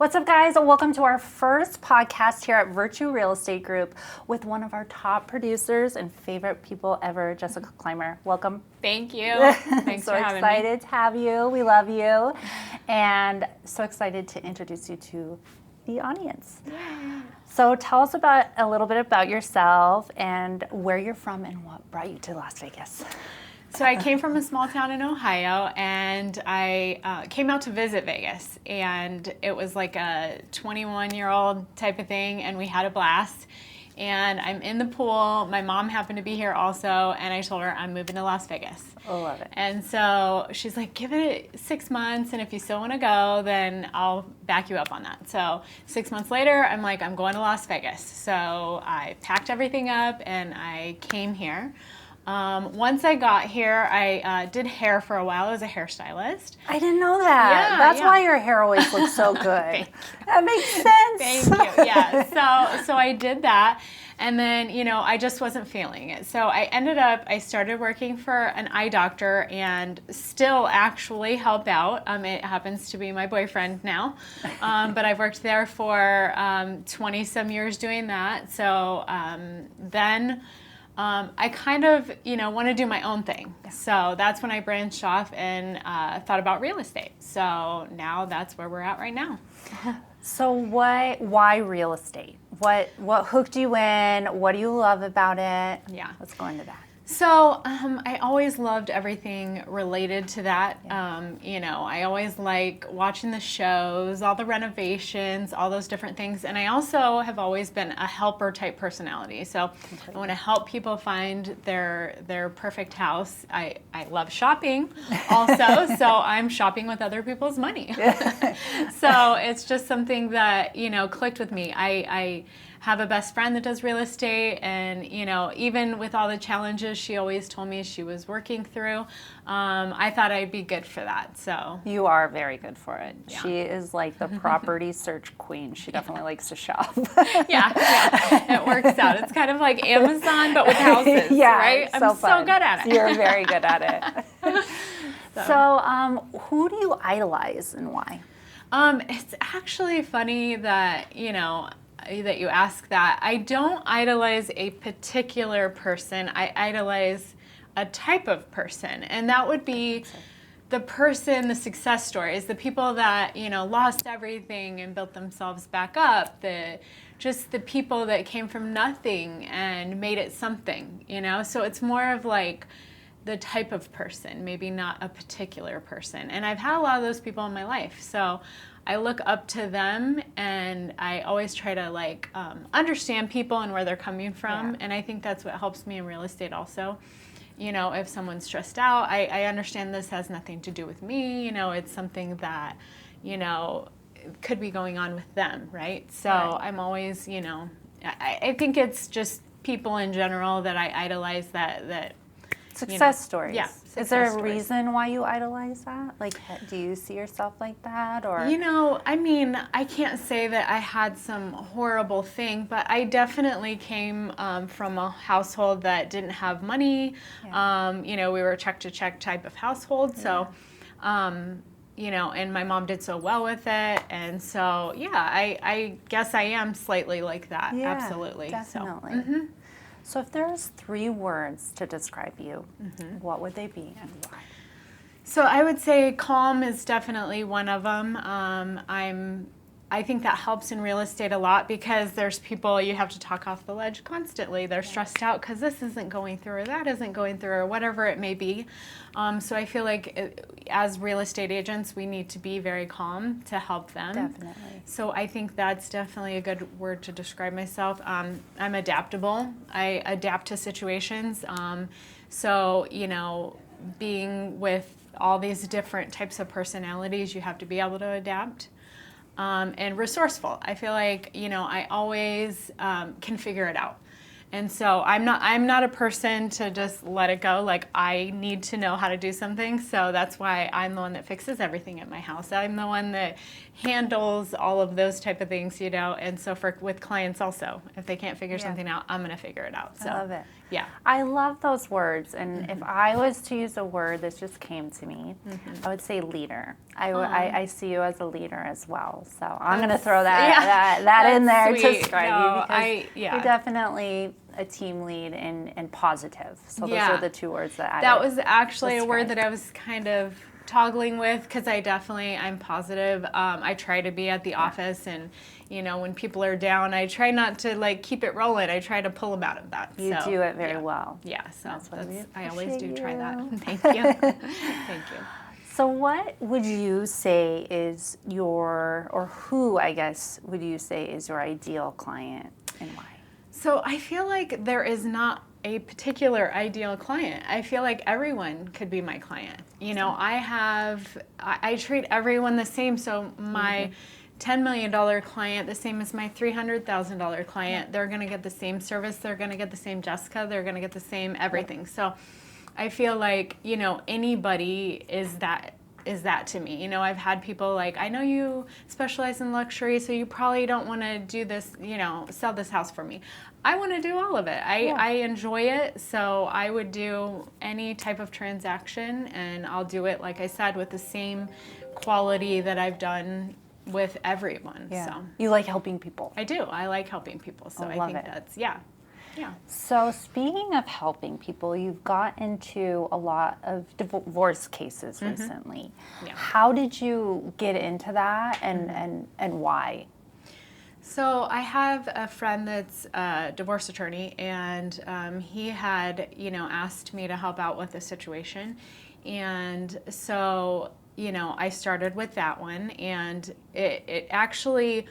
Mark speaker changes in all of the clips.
Speaker 1: What's up, guys? Welcome to our first podcast here at Virtue Real Estate Group with one of our top producers and favorite people ever, Jessica Clymer. Welcome.
Speaker 2: Thank you. Thanks
Speaker 1: So
Speaker 2: for having
Speaker 1: excited to have you. We love you. And so excited to introduce you to the audience.
Speaker 2: Yeah.
Speaker 1: So tell us a little bit about yourself and where you're from and what brought you to Las Vegas.
Speaker 2: So I came from a small town in Ohio, and I came out to visit Vegas, and it was like a 21-year-old type of thing, and we had a blast. And I'm in the pool. My mom happened to be here also, and I told her I'm moving to Las Vegas.
Speaker 1: I love it.
Speaker 2: And so she's like, give it 6 months, and if you still want to go, then I'll back you up on that. So 6 months later, I'm like, I'm going to Las Vegas. So I packed everything up, and I came here. Once I got here, I did hair for a while. I was a hairstylist.
Speaker 1: I didn't know that.
Speaker 2: Yeah,
Speaker 1: That's
Speaker 2: yeah.
Speaker 1: why your hair always looks so good. That makes sense.
Speaker 2: Thank you. Yeah. So I did that, and then I just wasn't feeling it. So I started working for an eye doctor, and still actually help out. It happens to be my boyfriend now, but I've worked there for 20 some years doing that. So then. I kind of, want to do my own thing. So that's when I branched off and thought about real estate. So now that's where we're at right now.
Speaker 1: So why real estate? What hooked you in? What do you love about it?
Speaker 2: Yeah.
Speaker 1: Let's go into that.
Speaker 2: So I always loved everything related to that. I always like watching the shows, all the renovations, all those different things. And I also have always been a helper type personality. So I want to help people find their perfect house. I love shopping also. So I'm shopping with other people's money. So it's just something that, clicked with me. I have a best friend that does real estate, and even with all the challenges she always told me she was working through, I thought I'd be good for that. So
Speaker 1: you are very good for it.
Speaker 2: Yeah.
Speaker 1: She is like the property search queen. She definitely likes to shop.
Speaker 2: yeah, it works out. It's kind of like Amazon but with houses, right? I'm so good at it.
Speaker 1: You're very good at it. So who do you idolize and why?
Speaker 2: It's actually funny that that you ask that. I don't idolize a particular person. I idolize a type of person, and that would be the person, the success stories, the people that lost everything and built themselves back up, just the people that came from nothing and made it something, so it's more of like the type of person, maybe not a particular person. And I've had a lot of those people in my life, so I look up to them, and I always try to understand people and where they're coming from. Yeah. And I think that's what helps me in real estate also. If someone's stressed out, I understand this has nothing to do with me. It's something that, could be going on with them, right? So right. I'm always, I think it's just people in general that I idolize that
Speaker 1: success stories.
Speaker 2: Yeah.
Speaker 1: Is there a reason why you idolize that? Like, do you see yourself like that, or?
Speaker 2: I can't say that I had some horrible thing, but I definitely came from a household that didn't have money. Yeah. We were a check-to-check type of household, so, and my mom did so well with it, and so, yeah, I guess I am slightly like that.
Speaker 1: Yeah,
Speaker 2: absolutely.
Speaker 1: Definitely. So. So if there's 3 words to describe you, what would they be and why?
Speaker 2: So I would say calm is definitely one of them. I think that helps in real estate a lot because there's people you have to talk off the ledge constantly. They're stressed out because this isn't going through or that isn't going through or whatever it may be. So I feel like as real estate agents, we need to be very calm to help them.
Speaker 1: Definitely.
Speaker 2: So I think that's definitely a good word to describe myself. I'm adaptable. I adapt to situations. So, being with all these different types of personalities, you have to be able to adapt. And resourceful. I feel like, I always can figure it out. And so I'm not a person to just let it go. Like, I need to know how to do something. So that's why I'm the one that fixes everything at my house. I'm the one that handles all of those type of things, you know. And so with clients also, if they can't figure something out, I'm going to figure it out. So
Speaker 1: I love it.
Speaker 2: Yeah.
Speaker 1: I love those words. And if I was to use a word that just came to me, I would say leader. I see you as a leader as well. So I'm going to throw that in there to describe you, because you're definitely a team lead and positive. So those are the two words that
Speaker 2: was actually a word that I was kind of toggling with, because I'm positive. I try to be at the office, and you know, when people are down, I try not to like keep it rolling. I try to pull them out of that.
Speaker 1: You do it very well.
Speaker 2: Yeah, so I always do try that. Thank you. Thank you.
Speaker 1: So what would you say is who, I guess, would you say is your ideal client, and why?
Speaker 2: So I feel like there is not a particular ideal client. I feel like everyone could be my client. You know, I treat everyone the same. So my $10 million client, the same as my $300,000 client, they're going to get the same service. They're going to get the same Jessica. They're going to get the same everything. So I feel like, you know, anybody is that to me. You know, I've had people like, I know you specialize in luxury, so you probably don't want to do this, you know, sell this house for me. I want to do all of it. I enjoy it, so I would do any type of transaction, and I'll do it, like I said, with the same quality that I've done with everyone.
Speaker 1: Yeah.
Speaker 2: So
Speaker 1: you like helping people.
Speaker 2: I do. I like helping people, so I think that's, yeah.
Speaker 1: So speaking of helping people, you've got into a lot of divorce cases recently. Yeah. How did you get into that, and why?
Speaker 2: So I have a friend that's a divorce attorney, and he had, you know, asked me to help out with the situation. And so, you know, I started with that one, and it actually,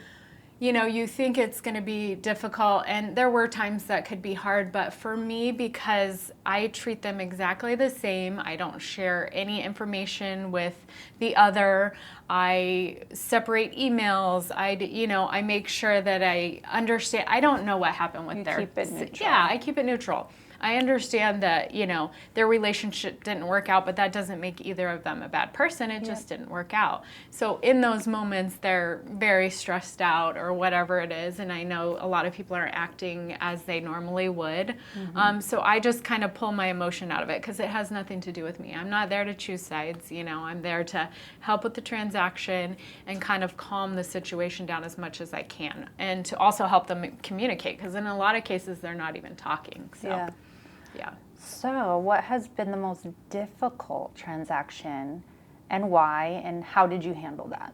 Speaker 2: you know, you think it's going to be difficult, and there were times that could be hard, but for me, because I treat them exactly the same, I don't share any information with the other, I separate emails, I make sure that I understand. I don't know what happened with their...
Speaker 1: keep it neutral.
Speaker 2: Yeah, I keep it neutral. I understand that, you know, their relationship didn't work out, but that doesn't make either of them a bad person. It just didn't work out. So in those moments, they're very stressed out or whatever it is. And I know a lot of people are acting as they normally would. So I just kind of pull my emotion out of it, because it has nothing to do with me. I'm not there to choose sides. You know, I'm there to help with the transaction and kind of calm the situation down as much as I can, and to also help them communicate, because in a lot of cases, they're not even talking. So. Yeah.
Speaker 1: So what has been the most difficult transaction, and why, and how did you handle that?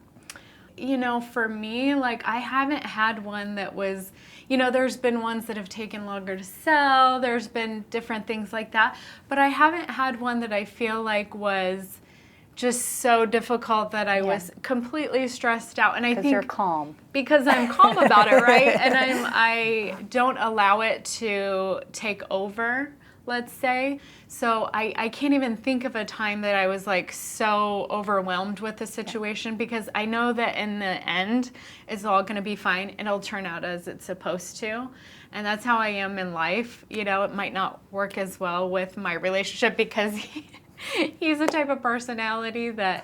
Speaker 2: You know, for me, like, I haven't had one that was, you know, there's been ones that have taken longer to sell. There's been different things like that. But I haven't had one that I feel like was just so difficult that I was completely stressed out. And I think
Speaker 1: you're calm.
Speaker 2: Because I'm calm about it, right? And I don't allow it to take over, let's say. So I can't even think of a time that I was like so overwhelmed with the situation, because I know that in the end it's all going to be fine. It'll turn out as it's supposed to. And that's how I am in life. You know, it might not work as well with my relationship, because he's the type of personality that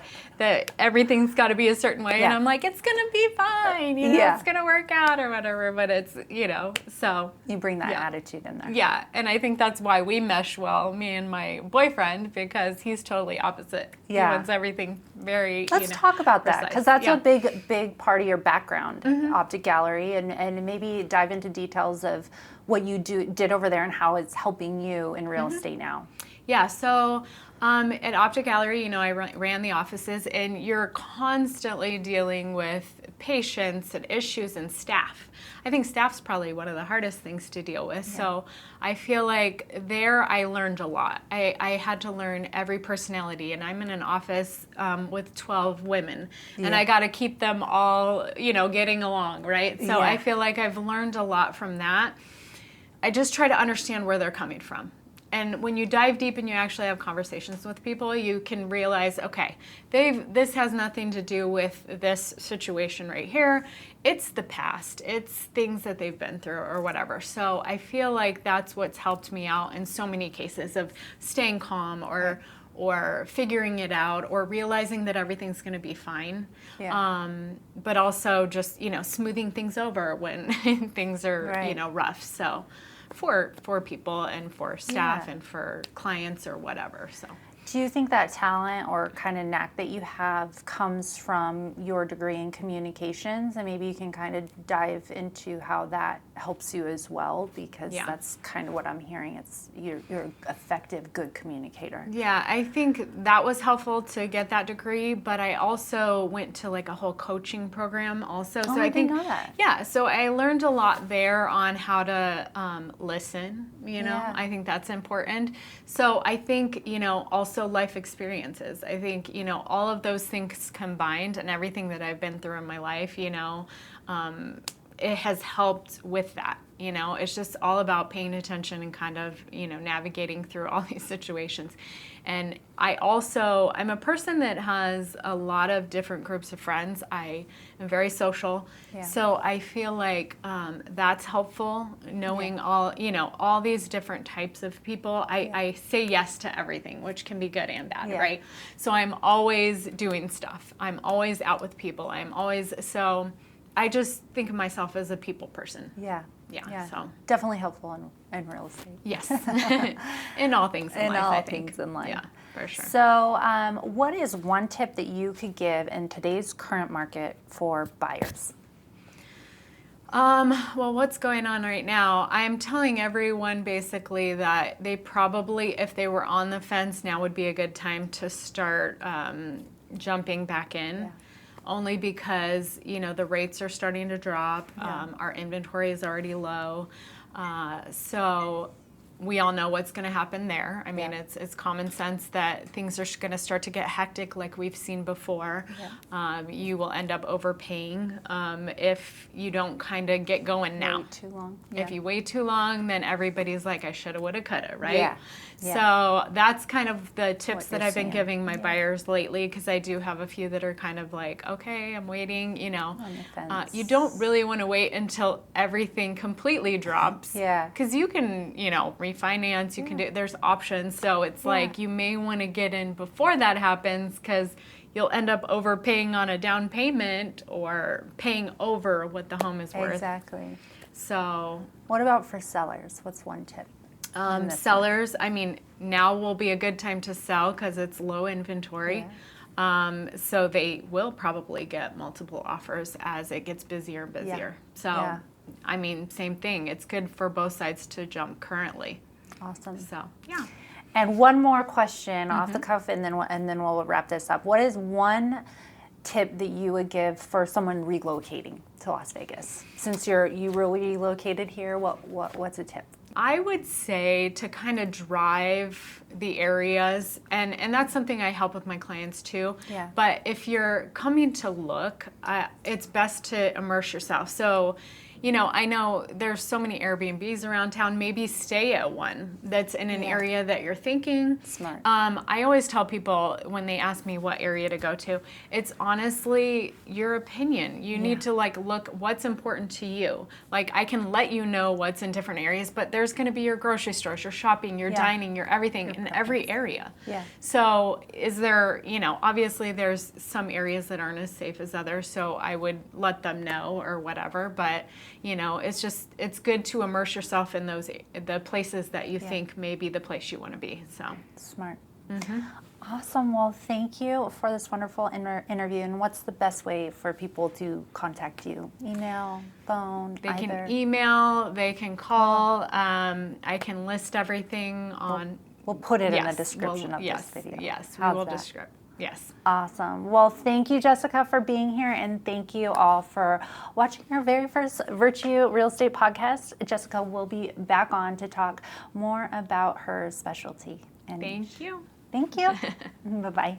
Speaker 2: everything's got to be a certain way, and I'm like, it's gonna be fine, you know, it's gonna work out or whatever. But it's, you know, so
Speaker 1: you bring that attitude in there.
Speaker 2: Yeah, and I think that's why we mesh well, me and my boyfriend, because he's totally opposite. Yeah, he wants everything very.
Speaker 1: Let's talk about that, because that's a big part of your background, Optic Gallery, and maybe dive into details of what you did over there and how it's helping you in real estate now.
Speaker 2: Yeah, so at Optic Gallery, you know, I ran the offices, and you're constantly dealing with patients and issues and staff. I think staff's probably one of the hardest things to deal with. Yeah. So I feel like there I learned a lot. I had to learn every personality, and I'm in an office with 12 women, and I got to keep them all, you know, getting along, right? So I feel like I've learned a lot from that. I just try to understand where they're coming from. And when you dive deep and you actually have conversations with people, you can realize, okay, this has nothing to do with this situation right here. It's the past. It's things that they've been through or whatever. So I feel like that's what's helped me out in so many cases of staying calm or figuring it out or realizing that everything's going to be fine.
Speaker 1: Yeah.
Speaker 2: But also just, smoothing things over when things are,
Speaker 1: Right.
Speaker 2: Rough. So for people and for staff
Speaker 1: Yeah.
Speaker 2: and for clients or whatever. So
Speaker 1: Do you think that talent or kind of knack that you have comes from your degree in communications? And maybe you can kind of dive into how that helps you as well, because that's kind of what I'm hearing. It's you're an effective, good communicator.
Speaker 2: yeah, I think that was helpful to get that degree, but I also went to like a whole coaching program also. So
Speaker 1: I
Speaker 2: think
Speaker 1: didn't know that.
Speaker 2: Yeah, so I learned a lot there on how to listen,
Speaker 1: Yeah.
Speaker 2: I think that's important. So I think, also life experiences. I think, all of those things combined and everything that I've been through in my life, it has helped with that. It's just all about paying attention and kind of, navigating through all these situations. And I'm a person that has a lot of different groups of friends. I am very social.
Speaker 1: Yeah.
Speaker 2: So I feel like that's helpful, knowing all these different types of people. I say yes to everything, which can be good and bad, right? So I'm always doing stuff. I'm always out with people. So I just think of myself as a people person.
Speaker 1: Yeah.
Speaker 2: Yeah. So
Speaker 1: definitely helpful in real estate.
Speaker 2: yes, in all things in life. I think.
Speaker 1: Things in life.
Speaker 2: Yeah, for sure.
Speaker 1: So, what is one tip that you could give in today's current market for buyers?
Speaker 2: Well, what's going on right now? I'm telling everyone basically that they probably, if they were on the fence, now would be a good time to start jumping back in.
Speaker 1: Yeah.
Speaker 2: Only because, the rates are starting to drop.
Speaker 1: Yeah.
Speaker 2: Our inventory is already low. So we all know what's going to happen there. I mean, it's common sense that things are going to start to get hectic like we've seen before.
Speaker 1: Yeah.
Speaker 2: You will end up overpaying if you don't kind of get going now.
Speaker 1: Wait too long.
Speaker 2: If you wait too long, then everybody's like, I shoulda, woulda, coulda, right?
Speaker 1: Yeah.
Speaker 2: So that's kind of the tips
Speaker 1: What
Speaker 2: that
Speaker 1: you're
Speaker 2: I've been
Speaker 1: saying.
Speaker 2: giving my buyers lately, because I do have a few that are kind of like, okay, I'm waiting,
Speaker 1: On the fence.
Speaker 2: You don't really want to wait until everything completely drops.
Speaker 1: Yeah.
Speaker 2: Because you can, refinance, you can do, there's options. So it's like you may want to get in before that happens, because you'll end up overpaying on a down payment or paying over what the home is worth.
Speaker 1: Exactly.
Speaker 2: So
Speaker 1: What about for sellers? What's one tip?
Speaker 2: sellers, I mean, now will be a good time to sell because it's low inventory. So they will probably get multiple offers as it gets busier and busier. So, I mean, same thing. It's good for both sides to jump currently.
Speaker 1: Awesome.
Speaker 2: So, yeah.
Speaker 1: And one more question off the cuff, and then we'll wrap this up. What is one tip that you would give for someone relocating to Las Vegas? Since you relocated here, what's a tip?
Speaker 2: I would say to kind of drive the areas, and that's something I help with my clients too.
Speaker 1: Yeah.
Speaker 2: But if you're coming to look, it's best to immerse yourself. So, I know there's so many Airbnbs around town. Maybe stay at one that's in an area that you're thinking.
Speaker 1: Smart.
Speaker 2: I always tell people when they ask me what area to go to, it's honestly your opinion. You need to look what's important to you. Like, I can let you know what's in different areas, but there's going to be your grocery stores, your shopping, your dining, your everything in every area.
Speaker 1: Yeah.
Speaker 2: So is there, obviously there's some areas that aren't as safe as others, so I would let them know or whatever, but it's good to immerse yourself in the places that you think may be the place you want to be. So
Speaker 1: Smart. Awesome. Well, thank you for this wonderful interview. And what's the best way for people to contact you? Email, phone,
Speaker 2: they
Speaker 1: either?
Speaker 2: can email, they can call. I can list everything on.
Speaker 1: We'll put it in the description of this video.
Speaker 2: Yes,
Speaker 1: How's
Speaker 2: we will
Speaker 1: that?
Speaker 2: describe. Yes.
Speaker 1: Awesome. Well, thank you, Jessica, for being here, and thank you all for watching our very first Virtue Real Estate podcast. Jessica will be back on to talk more about her specialty. And
Speaker 2: Thank you.
Speaker 1: Thank you. Bye-bye.